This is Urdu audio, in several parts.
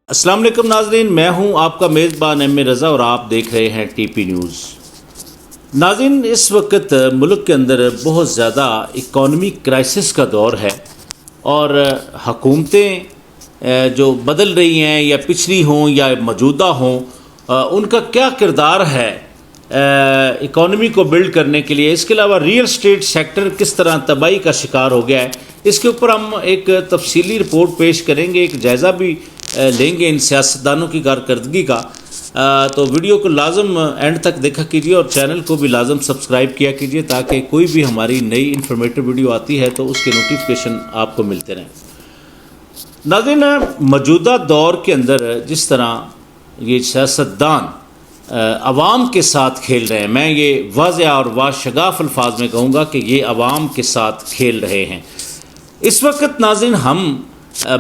السلام علیکم ناظرین، میں ہوں آپ کا میزبان ایم اے رضا اور آپ دیکھ رہے ہیں ٹی پی نیوز۔ ناظرین، اس وقت ملک کے اندر بہت زیادہ اکانومی کرائسس کا دور ہے اور حکومتیں جو بدل رہی ہیں یا پچھلی ہوں یا موجودہ ہوں، ان کا کیا کردار ہے اکانومی کو بلڈ کرنے کے لیے۔ اس کے علاوہ ریئل اسٹیٹ سیکٹر کس طرح تباہی کا شکار ہو گیا ہے، اس کے اوپر ہم ایک تفصیلی رپورٹ پیش کریں گے، ایک جائزہ بھی لیں گے ان سیاستدانوں کی کارکردگی کا۔ تو ویڈیو کو لازم اینڈ تک دیکھا کیجیے اور چینل کو بھی لازم سبسکرائب کیا کیجیے تاکہ کوئی بھی ہماری نئی انفارمیٹیو ویڈیو آتی ہے تو اس کے نوٹیفیکیشن آپ کو ملتے رہیں۔ ناظرین، موجودہ دور کے اندر جس طرح یہ سیاستدان عوام کے ساتھ کھیل رہے ہیں، میں یہ واضح اور واشگاف الفاظ میں کہوں گا کہ یہ عوام کے ساتھ کھیل رہے ہیں۔ اس وقت ناظرین ہم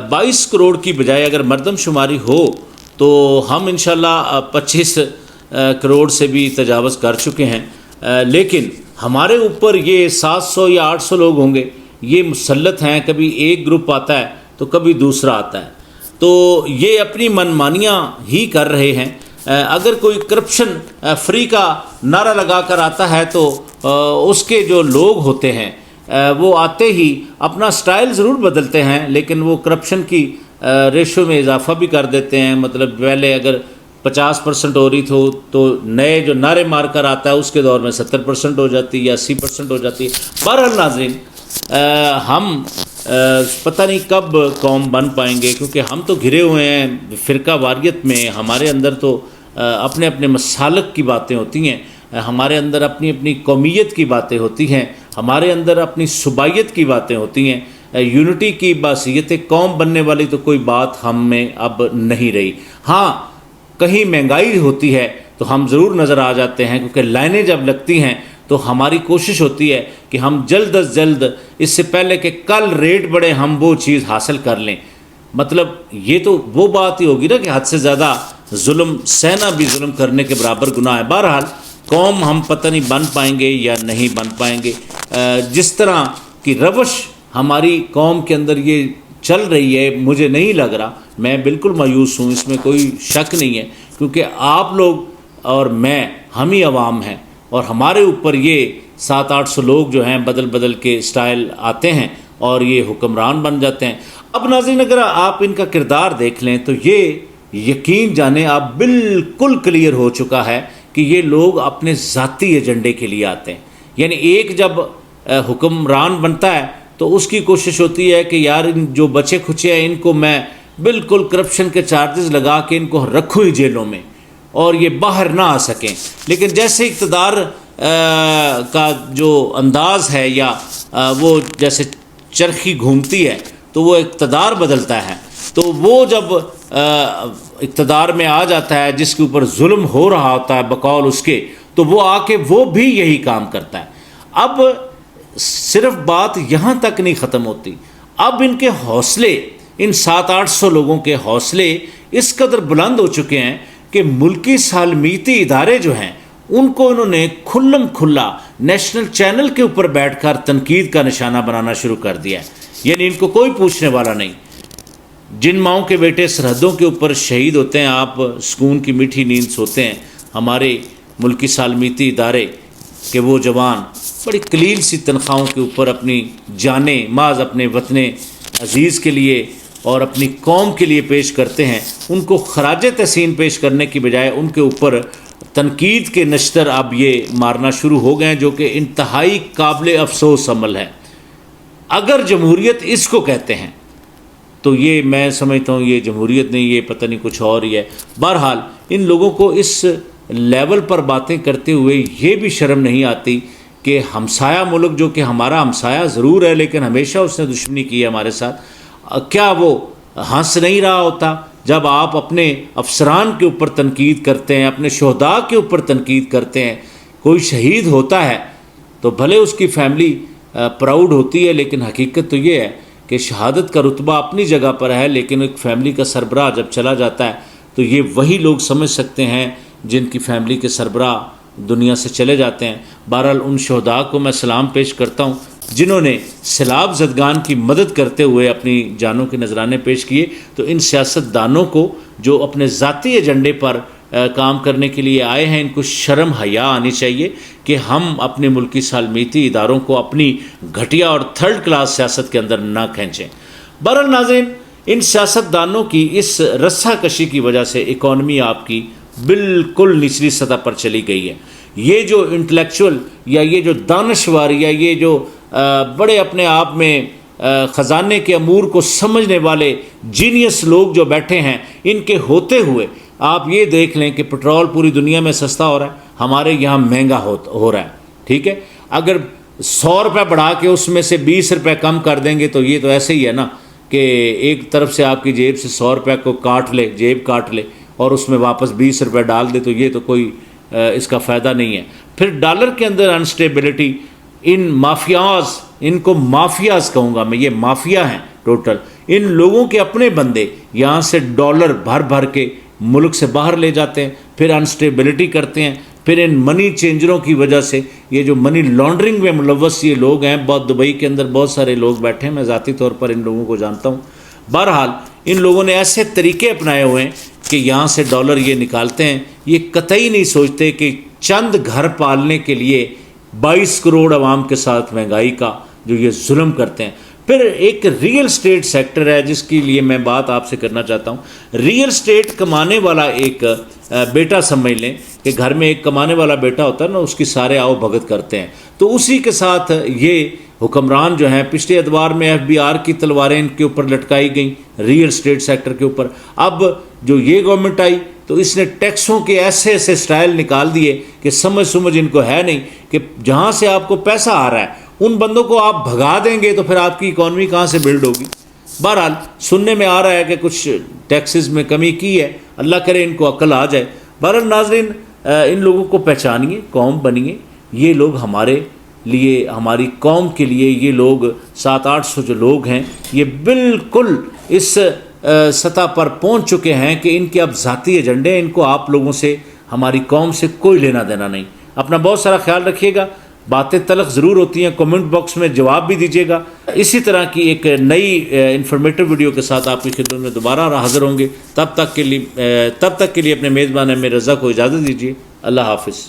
22 کروڑ کی بجائے اگر مردم شماری ہو تو ہم انشاءاللہ 25 کروڑ سے بھی تجاوز کر چکے ہیں، لیکن ہمارے اوپر یہ 700 یا 800 لوگ ہوں گے، یہ مسلط ہیں، کبھی ایک گروپ آتا ہے تو کبھی دوسرا آتا ہے، تو یہ اپنی منمانیاں ہی کر رہے ہیں۔ اگر کوئی کرپشن فری کا نعرہ لگا کر آتا ہے تو اس کے جو لوگ ہوتے ہیں وہ آتے ہی اپنا سٹائل ضرور بدلتے ہیں، لیکن وہ کرپشن کی ریشو میں اضافہ بھی کر دیتے ہیں۔ مطلب پہلے اگر 50% ہو رہی تو نئے جو نعرے مار کر آتا ہے اس کے دور میں 70% ہو جاتی ہے یا 80% ہو جاتی ہے۔ بہرحال ناظرین، ہم پتہ نہیں کب قوم بن پائیں گے، کیونکہ ہم تو گھرے ہوئے ہیں فرقہ واریت میں۔ ہمارے اندر تو اپنے اپنے مسالک کی باتیں ہوتی ہیں، ہمارے اندر اپنی اپنی قومیت کی باتیں ہوتی ہیں، ہمارے اندر اپنی صوبائیت کی باتیں ہوتی ہیں۔ یونٹی کی باصیت قوم بننے والی تو کوئی بات ہم میں اب نہیں رہی۔ ہاں، کہیں مہنگائی ہوتی ہے تو ہم ضرور نظر آ جاتے ہیں، کیونکہ لائنیں جب لگتی ہیں تو ہماری کوشش ہوتی ہے کہ ہم جلد از جلد اس سے پہلے کہ کل ریٹ بڑھے ہم وہ چیز حاصل کر لیں۔ مطلب یہ تو وہ بات ہی ہوگی نا کہ حد سے زیادہ ظلم سہنا بھی ظلم کرنے کے برابر گناہ ہے۔ بہرحال قوم ہم پتہ نہیں بن پائیں گے یا نہیں بن پائیں گے۔ جس طرح کی روش ہماری قوم کے اندر یہ چل رہی ہے، مجھے نہیں لگ رہا، میں بالکل مایوس ہوں، اس میں کوئی شک نہیں ہے، کیونکہ آپ لوگ اور میں ہم ہی عوام ہیں اور ہمارے اوپر یہ 700-800 لوگ جو ہیں بدل بدل کے سٹائل آتے ہیں اور یہ حکمران بن جاتے ہیں۔ اب ناظرین، اگر آپ ان کا کردار دیکھ لیں تو یہ یقین جانیں آپ بالکل کلیئر ہو چکا ہے کہ یہ لوگ اپنے ذاتی ایجنڈے کے لیے آتے ہیں۔ یعنی ایک جب حکمران بنتا ہے تو اس کی کوشش ہوتی ہے کہ یار ان جو بچے کھچے ہیں ان کو میں بالکل کرپشن کے چارجز لگا کے ان کو رکھوں ہی جیلوں میں اور یہ باہر نہ آ سکیں۔ لیکن جیسے اقتدار کا جو انداز ہے یا وہ جیسے چرخی گھومتی ہے تو وہ اقتدار بدلتا ہے، تو وہ جب اقتدار میں آ جاتا ہے جس کے اوپر ظلم ہو رہا ہوتا ہے بقول اس کے، تو وہ آ کے وہ بھی یہی کام کرتا ہے۔ اب صرف بات یہاں تک نہیں ختم ہوتی، اب ان کے حوصلے، ان 700-800 لوگوں کے حوصلے اس قدر بلند ہو چکے ہیں کہ ملکی سالمیتی ادارے جو ہیں ان کو انہوں نے کھلم کھلا نیشنل چینل کے اوپر بیٹھ کر تنقید کا نشانہ بنانا شروع کر دیا ہے۔ یعنی ان کو کوئی پوچھنے والا نہیں۔ جن ماؤں کے بیٹے سرحدوں کے اوپر شہید ہوتے ہیں، آپ سکون کی میٹھی نیند سوتے ہیں، ہمارے ملکی سالمیتی ادارے کہ وہ جوان بڑی قلیل سی تنخواہوں کے اوپر اپنی جانیں محض اپنے وطن عزیز کے لیے اور اپنی قوم کے لیے پیش کرتے ہیں، ان کو خراج تحسین پیش کرنے کی بجائے ان کے اوپر تنقید کے نشتر اب یہ مارنا شروع ہو گئے ہیں، جو کہ انتہائی قابل افسوس عمل ہے۔ اگر جمہوریت اس کو کہتے ہیں تو یہ میں سمجھتا ہوں یہ جمہوریت نہیں، یہ پتہ نہیں کچھ اور ہی ہے۔ بہرحال ان لوگوں کو اس لیول پر باتیں کرتے ہوئے یہ بھی شرم نہیں آتی کہ ہمسایہ ملک جو کہ ہمارا ہمسایہ ضرور ہے لیکن ہمیشہ اس نے دشمنی کی ہے ہمارے ساتھ، کیا وہ ہنس نہیں رہا ہوتا جب آپ اپنے افسران کے اوپر تنقید کرتے ہیں، اپنے شہداء کے اوپر تنقید کرتے ہیں؟ کوئی شہید ہوتا ہے تو بھلے اس کی فیملی پراؤڈ ہوتی ہے، لیکن حقیقت تو یہ ہے کہ شہادت کا رتبہ اپنی جگہ پر ہے، لیکن ایک فیملی کا سربراہ جب چلا جاتا ہے تو یہ وہی لوگ سمجھ سکتے ہیں جن کی فیملی کے سربراہ دنیا سے چلے جاتے ہیں۔ بہرحال ان شہداء کو میں سلام پیش کرتا ہوں جنہوں نے سیلاب زدگان کی مدد کرتے ہوئے اپنی جانوں کے نذرانے پیش کیے، تو ان سیاست دانوں کو جو اپنے ذاتی ایجنڈے پر کام کرنے کے لیے آئے ہیں، ان کو شرم حیا آنی چاہیے کہ ہم اپنے ملکی سالمیتی اداروں کو اپنی گھٹیا اور تھرڈ کلاس سیاست کے اندر نہ کھینچیں۔ بہرحال ناظرین، ان سیاست دانوں کی اس رسہ کشی کی وجہ سے اکانومی آپ کی بالکل نچلی سطح پر چلی گئی ہے۔ یہ جو انٹلیکچول یا یہ جو دانشور یا یہ جو بڑے اپنے آپ میں خزانے کے امور کو سمجھنے والے جینیس لوگ جو بیٹھے ہیں، ان کے ہوتے ہوئے آپ یہ دیکھ لیں کہ پٹرول پوری دنیا میں سستا ہو رہا ہے، ہمارے یہاں مہنگا ہو رہا ہے، ٹھیک ہے۔ اگر 100 روپے بڑھا کے اس میں سے 20 روپے کم کر دیں گے تو یہ تو ایسے ہی ہے نا کہ ایک طرف سے آپ کی جیب سے 100 روپے کو جیب کاٹ لے اور اس میں واپس 20 روپے ڈال دے، تو یہ تو کوئی اس کا فائدہ نہیں ہے۔ پھر ڈالر کے اندر انسٹیبلٹی، ان مافیاز، ان کو مافیاز کہوں گا میں، یہ مافیا ہیں ٹوٹل، ان لوگوں کے اپنے بندے یہاں سے ڈالر بھر بھر کے ملک سے باہر لے جاتے ہیں، پھر انسٹیبلٹی کرتے ہیں، پھر ان منی چینجروں کی وجہ سے یہ جو منی لانڈرنگ میں ملوث یہ لوگ ہیں، بہت دبئی کے اندر بہت سارے لوگ بیٹھے ہیں، میں ذاتی طور پر ان لوگوں کو جانتا ہوں۔ بہرحال ان لوگوں نے ایسے طریقے اپنائے ہوئے ہیں کہ یہاں سے ڈالر یہ نکالتے ہیں، یہ قطعی نہیں سوچتے کہ چند گھر پالنے کے لیے 22 کروڑ عوام کے ساتھ مہنگائی کا جو یہ ظلم کرتے ہیں۔ پھر ایک ریئل اسٹیٹ سیکٹر ہے جس کے لیے میں بات آپ سے کرنا چاہتا ہوں۔ ریئل اسٹیٹ کمانے والا ایک بیٹا سمجھ لیں کہ گھر میں ایک کمانے والا بیٹا ہوتا ہے نا، اس کی سارے آؤ بھگت کرتے ہیں، تو اسی کے ساتھ یہ حکمران جو ہیں، پچھلے ادوار میں FBR کی تلواریں ان کے اوپر لٹکائی گئیں ریئل اسٹیٹ سیکٹر کے اوپر۔ اب جو یہ گورنمنٹ آئی تو اس نے ٹیکسوں کے ایسے ایسے سٹائل نکال دیے کہ سمجھ ان کو ہے نہیں کہ جہاں سے آپ کو پیسہ آ رہا ہے ان بندوں کو آپ بھگا دیں گے تو پھر آپ کی اکانومی کہاں سے بلڈ ہوگی۔ بہرحال سننے میں آ رہا ہے کہ کچھ ٹیکسز میں کمی کی ہے، اللہ کرے ان کو عقل آ جائے۔ بہرحال ناظرین، ان لوگوں کو پہچانیے، قوم بنیے۔ یہ لوگ ہمارے لیے، ہماری قوم کے لیے، یہ لوگ 700-800 جو لوگ ہیں، یہ بالکل اس سطح پر پہنچ چکے ہیں کہ ان کے اب ذاتی ایجنڈے ہیں، ان کو آپ لوگوں سے، ہماری قوم سے کوئی لینا دینا نہیں۔ اپنا بہت سارا خیال رکھیے گا، باتیں تلخ ضرور ہوتی ہیں، کمنٹ باکس میں جواب بھی دیجیے گا۔ اسی طرح کی ایک نئی انفارمیٹو ویڈیو کے ساتھ آپ کی خدمت میں دوبارہ حاضر ہوں گے۔ تب تک کے لیے اپنے میزبان احمد رضا کو اجازت دیجیے۔ اللہ حافظ۔